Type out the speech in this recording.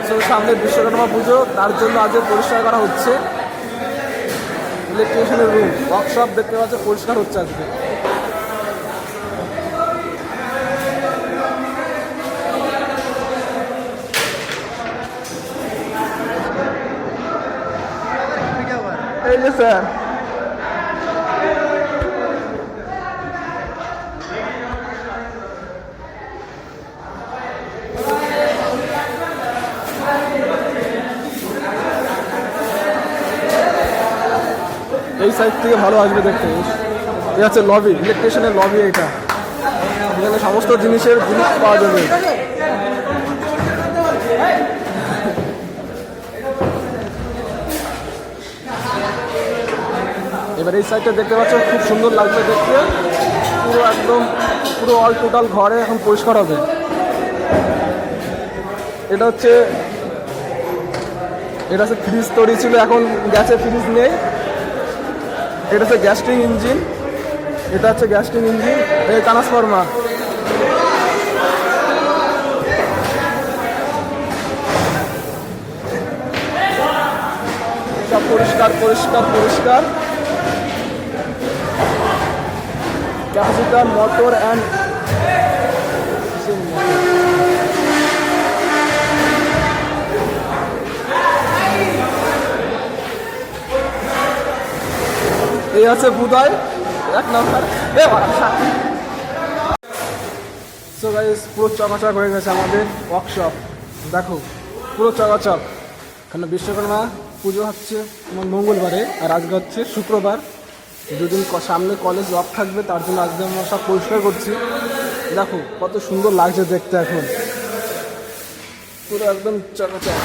তো সামনে বিশ্বকর্মা পুজো, তার জন্য আজকে পরিষ্কার করা হচ্ছে ইলেকট্রিশিয়ানের রুম। ওয়ার্কশপ দেখতে পাচ্ছে পরিষ্কার হচ্ছে আজকে। এই যে স্যার, এই সাইড থেকে ভালো আসবে দেখতে। এটা হচ্ছে লবি, ইলেকট্রিশিয়ানের লবি। এটা এখানে সমস্ত জিনিস পাওয়া যাবে। এবার এই সাইডটা দেখতে পাচ্ছ, খুব সুন্দর লাগবে দেখতে। পুরো একদম পুরো অল টোটাল ঘরে এখন পরিষ্কার হবে। এটা হচ্ছে ফ্রিজ তৈরি ছিল, এখন গ্যাসের ফ্রিজ নেই। এটা হচ্ছে গ্যাস্ট্রিং ইঞ্জিন, এটা হচ্ছে গ্যাস্ট্রিং ইঞ্জিন, এই ট্রান্সফরমার। সব পরিষ্কার পরিষ্কার পরিষ্কার। ক্যাপাসিটর, মোটর অ্যান্ড এই আছে বুধায় 1 নম্বর। সো গাইস, পুরো চকাচক হয়ে গেছে আমাদের ওয়ার্কশপ। দেখো পুরো চকাচক। এখানে বিশ্বকর্মা পুজো হচ্ছে মঙ্গলবারে, আর আজকে হচ্ছে শুক্রবার। দুদিন সামনে কলেজ অফ থাকবে, তার জন্য আজকে আমরা সব পরিষ্কার করছি। দেখো কত সুন্দর লাগছে দেখতে, এখন পুরো একদম চকাচক।